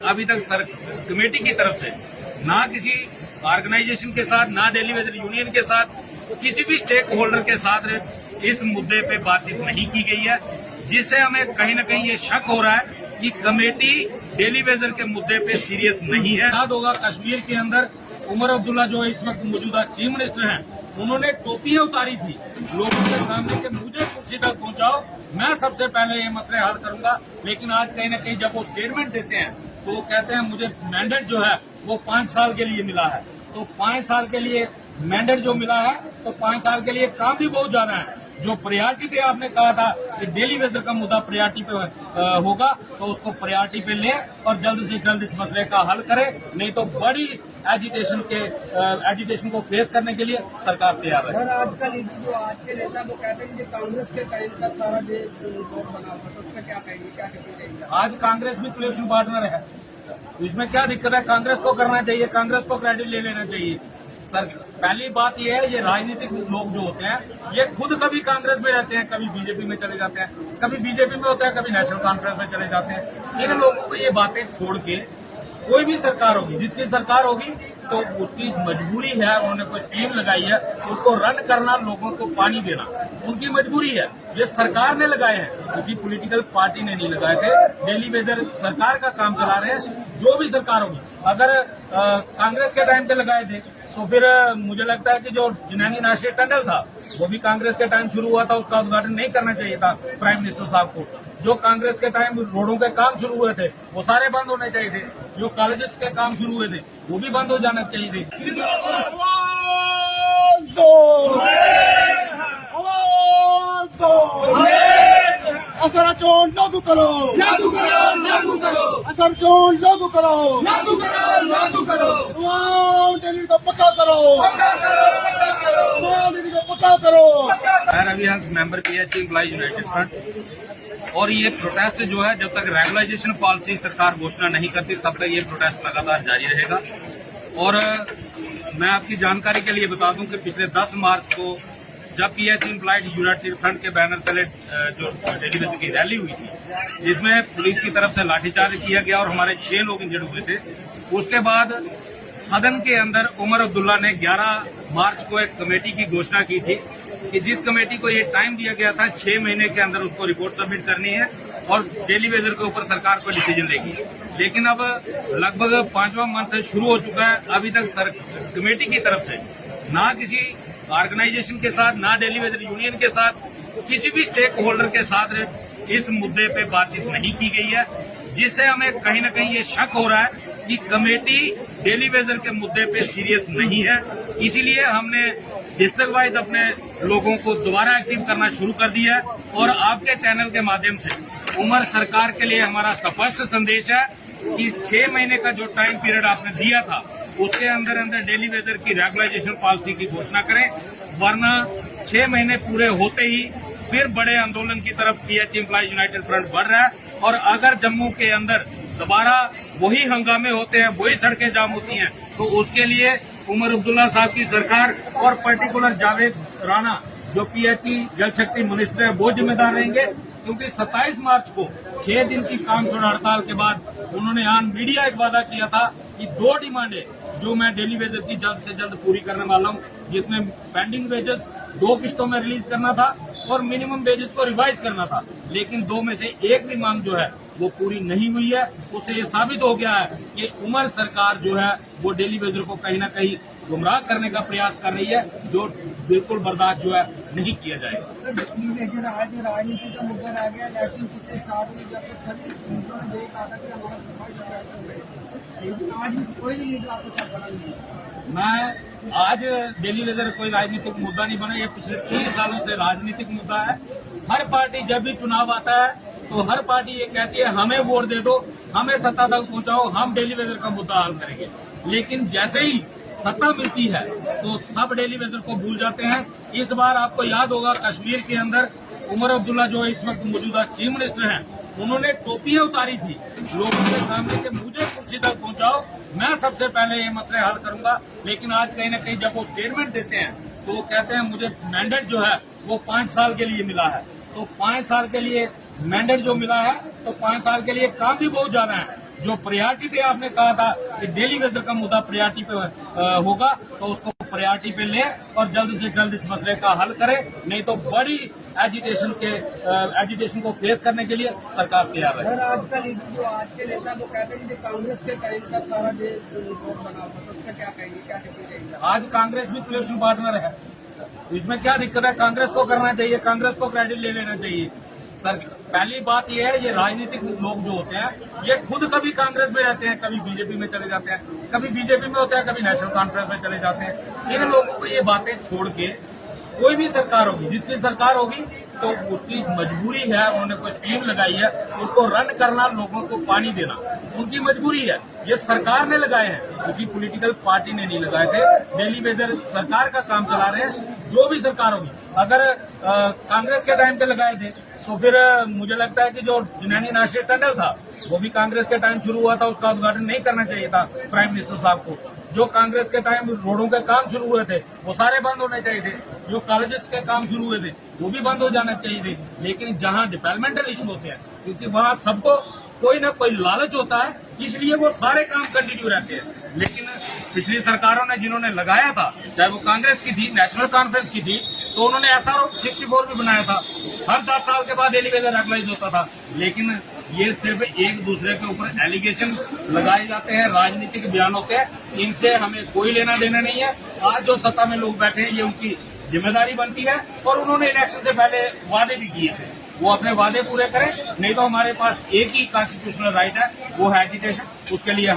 अभी तक कमेटी की तरफ से ना किसी ऑर्गेनाइजेशन के साथ, ना दिल्ली वेदर यूनियन के साथ, किसी भी स्टेक होल्डर के साथ इस मुद्दे पे बातचीत नहीं की गई है, जिससे हमें कहीं न कहीं ये शक हो रहा है कि कमेटी दिल्ली वेदर के मुद्दे पे सीरियस नहीं है। याद होगा कश्मीर के अंदर उमर अब्दुल्ला जो इस वक्त मौजूदा चीफ मिनिस्टर हैं, उन्होंने टोपियां उतारी थी लोगों के सामने कि मुझे कुर्सी तक पहुंचाओ, मैं सबसे पहले ये मसले हल करूंगा। लेकिन आज कहीं न कहीं जब वो स्टेटमेंट देते हैं तो वो कहते हैं मुझे मैंडेट जो है वो 5 साल के लिए मिला है। तो 5 साल के लिए मैंडेट जो मिला है तो 5 साल के लिए काम भी बहुत ज्यादा है। जो प्रायोरिटी पे आपने कहा था कि डेली वेदर का मुद्दा प्रायोरिटी पे होगा तो उसको प्रायोरिटी पे ले और जल्द से जल्द इस मसले का हल करे, नहीं तो बड़ी एजिटेशन को फेस करने के लिए सरकार तैयार है। आज के नेता वो कहते हैं कि कांग्रेस के टाइम का सारा देश बना हुआ, तो उसका क्या कहेंगे, क्या कहेंगे? आज कांग्रेस भी कोलिशन पार्टनर है, इसमें क्या दिक्कत है? कांग्रेस को करना चाहिए, कांग्रेस को क्रेडिट ले लेना चाहिए। सर पहली बात यह है, ये राजनीतिक लोग जो होते हैं ये खुद कभी कांग्रेस में रहते हैं, कभी बीजेपी में चले जाते हैं, कभी बीजेपी में होते हैं, कभी नेशनल कॉन्फ्रेंस में चले जाते हैं। इन लोगों को ये बातें छोड़ के कोई भी सरकार होगी, जिसकी सरकार होगी तो उसकी मजबूरी है, उन्होंने कोई स्कीम लगाई है उसको रन करना, लोगों को पानी देना उनकी मजबूरी है। ये सरकार ने लगाए हैं, किसी पॉलिटिकल पार्टी ने नहीं लगाए थे। डेली वेदर सरकार का काम चला रहे हैं, जो भी सरकार होगी। अगर कांग्रेस के टाइम पे लगाए थे तो फिर मुझे लगता है कि जो जिनैनी नासिर टनल था वो भी कांग्रेस के टाइम शुरू हुआ था, उसका उद्घाटन नहीं करना चाहिए था प्राइम मिनिस्टर साहब को। जो कांग्रेस के टाइम रोडों के काम शुरू हुए थे वो सारे बंद होने चाहिए थे। जो कॉलेजेस के काम शुरू हुए थे वो भी बंद हो जाना चाहिए थे। असर चोन लागू करो, लागू करो, लागू करो। असर चोन लागू करो, लागू करो, लागू करो। दिल्ली को पक्का करो, पक्का करो, दिल्ली को पक्का करो। मैं रवि हंस, member PHE employees United front. और ये प्रोटेस्ट जो है, जब तक रेगुलाइजेशन पॉलिसी सरकार घोषणा नहीं करती तब तक ये प्रोटेस्ट लगातार जारी रहेगा। और मैं आपकी जानकारी के लिए बता दूं कि पिछले 10 मार्च को जब पीएचई एम्प्लॉइज यूनाइटेड फ्रंट के बैनर तले जो दिल्ली वेदर की रैली हुई थी, जिसमें पुलिस की तरफ से लाठीचार्ज किया गया और हमारे 6 लोग इंजर्ड हुए थे। उसके बाद सदन के अंदर उमर अब्दुल्ला ने 11 मार्च को एक कमेटी की घोषणा की थी कि जिस कमेटी को ये टाइम दिया गया था 6 महीने के अंदर उसको रिपोर्ट सबमिट करनी है और डेली वेदर के ऊपर सरकार को डिसीजन लेगी। लेकिन अब लगभग 5वां मंथ शुरू हो चुका है, अभी तक कमेटी की तरफ से ना किसी ऑर्गेनाइजेशन के साथ, ना दिल्ली वेदर यूनियन के साथ, किसी भी स्टेक होल्डर के साथ इस मुद्दे पे बातचीत नहीं की गई है, जिससे हमें कहीं न कहीं ये शक हो रहा है कि कमेटी डेली वेदर के मुद्दे पे सीरियस नहीं है। इसीलिए हमने डिस्ट्रिक्ट वाइज अपने लोगों को दोबारा एक्टिव करना शुरू कर दिया है। और आपके चैनल के माध्यम से उमर सरकार के लिए हमारा स्पष्ट संदेश है कि 6 महीने का जो टाइम पीरियड आपने दिया था उसके अंदर अंदर डेली वेदर की रेगुलाइजेशन पॉलिसी की घोषणा करें, वरना 6 महीने पूरे होते ही फिर बड़े आंदोलन की तरफ पीएचई एम्प्लॉइज यूनाइटेड फ्रंट बढ़ रहा है। और अगर जम्मू के अंदर दोबारा वही हंगामे होते हैं, वही सड़कें जाम होती हैं, तो उसके लिए उमर अब्दुल्ला साहब की सरकार और पर्टिकुलर जावेद राणा जो पीएचई जल शक्ति मिनिस्टर है वो जिम्मेदार रहेंगे। क्योंकि 27 मार्च को 6 दिन की काम छोड़ हड़ताल के बाद उन्होंने ऑन मीडिया एक वादा किया था कि 2 डिमांडें जो मैं डेली वेजर की जल्द से जल्द पूरी करने वाला हूं, जिसमें पेंडिंग वेजेस 2 किस्तों में रिलीज करना था और मिनिमम वेजेस को रिवाइज करना था। लेकिन 2 में से एक भी मांग जो है वो पूरी नहीं हुई है। उससे ये साबित हो गया है कि उमर सरकार जो है वो डेली वेजर को कहीं न कहीं गुमराह करने का प्रयास कर रही है, जो बिल्कुल बर्दाश्त जो है नहीं किया जाएगा। आज राजनीति का मुद्दा रह गया, इलेक्शन कितने स्टार्ट हुई, जब देख आता कि हमारा आज कोई नहीं मैं आज डेली वेदर कोई राजनीतिक मुद्दा नहीं बना, ये पिछले 30 सालों से राजनीतिक मुद्दा है। हर पार्टी जब भी चुनाव आता है तो हर पार्टी ये कहती है हमें वोट दे दो, हमें सत्ता तक पहुंचाओ, हम डेली वेदर का मुद्दा हल करेंगे। लेकिन जैसे ही सत्ता मिलती है तो सब डेली वेदर को भूल जाते हैं। इस बार आपको याद होगा कश्मीर के अंदर उमर अब्दुल्ला जो इस वक्त मौजूदा चीफ मिनिस्टर हैं, उन्होंने टोपियां उतारी थी लोगों के सामने कि मुझे कुर्सी तक पहुंचाओ, मैं सबसे पहले ये मसले हल करूंगा। लेकिन आज कहीं न कहीं जब वो स्टेटमेंट देते हैं तो वो कहते हैं मुझे मैंडेट जो है वो 5 साल के लिए मिला है। तो 5 साल के लिए मैंडेट जो मिला है तो 5 साल के लिए काम भी बहुत ज्यादा है। जो प्रायोरिटी पे आपने कहा था कि डेली वेजर का मुद्दा प्रायोरिटी पे होगा तो उसको प्रायोरिटी पे ले और जल्द से जल्द इस मसले का हल करे, नहीं तो बड़ी एजिटेशन को फेस करने के लिए सरकार तैयार है। सर, आज का लीडर जो आज के नेता वो कहते हैं कि कांग्रेस के टाइम का सारा देश रिपोर्ट बना हुआ, तो उसका क्या कहेंगे, क्या कहेंगे? आज कांग्रेस भी कोलिशन पार्टनर है, इसमें क्या दिक्कत है? कांग्रेस को करना चाहिए, कांग्रेस को क्रेडिट ले लेना चाहिए। सर, पहली बात यह है, ये राजनीतिक लोग जो होते हैं ये खुद कभी कांग्रेस में रहते हैं, कभी बीजेपी में चले जाते हैं, कभी बीजेपी में होते हैं, कभी नेशनल कॉन्फ्रेंस में चले जाते हैं। इन लोगों को ये बातें छोड़ के कोई भी सरकार होगी, जिसकी सरकार होगी तो उसकी मजबूरी है, उन्होंने कोई स्कीम लगाई है उसको रन करना, लोगों को पानी देना उनकी मजबूरी है। ये सरकार ने लगाए हैं, किसी पॉलिटिकल पार्टी ने नहीं लगाए थे। डेली वेजर सरकार का काम चला रहे हैं, जो भी सरकार होगी। अगर कांग्रेस के टाइम पे लगाए थे तो फिर मुझे लगता है कि जो जिनैनी नासिर टनल था वो भी कांग्रेस के टाइम शुरू हुआ था, उसका उद्घाटन नहीं करना चाहिए था प्राइम मिनिस्टर साहब को। जो कांग्रेस के टाइम रोडों के काम शुरू हुए थे वो सारे बंद होने चाहिए थे, जो कॉलेजेस के काम शुरू हुए थे वो भी बंद हो जाना चाहिए थे। लेकिन जहां डेवलपमेंटल इशू होते हैं, क्योंकि वहां सबको कोई ना कोई लालच होता है, इसलिए वो सारे काम कंटिन्यू रहते हैं। लेकिन पिछली सरकारों ने जिन्होंने लगाया था, चाहे वो कांग्रेस की थी, नेशनल कॉन्फ्रेंस की थी, तो उन्होंने SRO 64 भी बनाया था। हर 10 साल के बाद डेली वेजर रेगुलाइज होता था। लेकिन ये सिर्फ एक दूसरे के ऊपर एलिगेशन लगाए जाते हैं, राजनीतिक बयान होते हैं, इनसे हमें कोई लेना देना नहीं है। आज जो सत्ता में लोग बैठे हैं ये उनकी जिम्मेदारी बनती है, और उन्होंने इलेक्शन से पहले वादे भी किए थे, वो अपने वादे पूरे करें, नहीं तो हमारे पास एक ही कॉन्स्टिट्यूशनल राइट है, वो है एजिटेशन। उसके लिए हम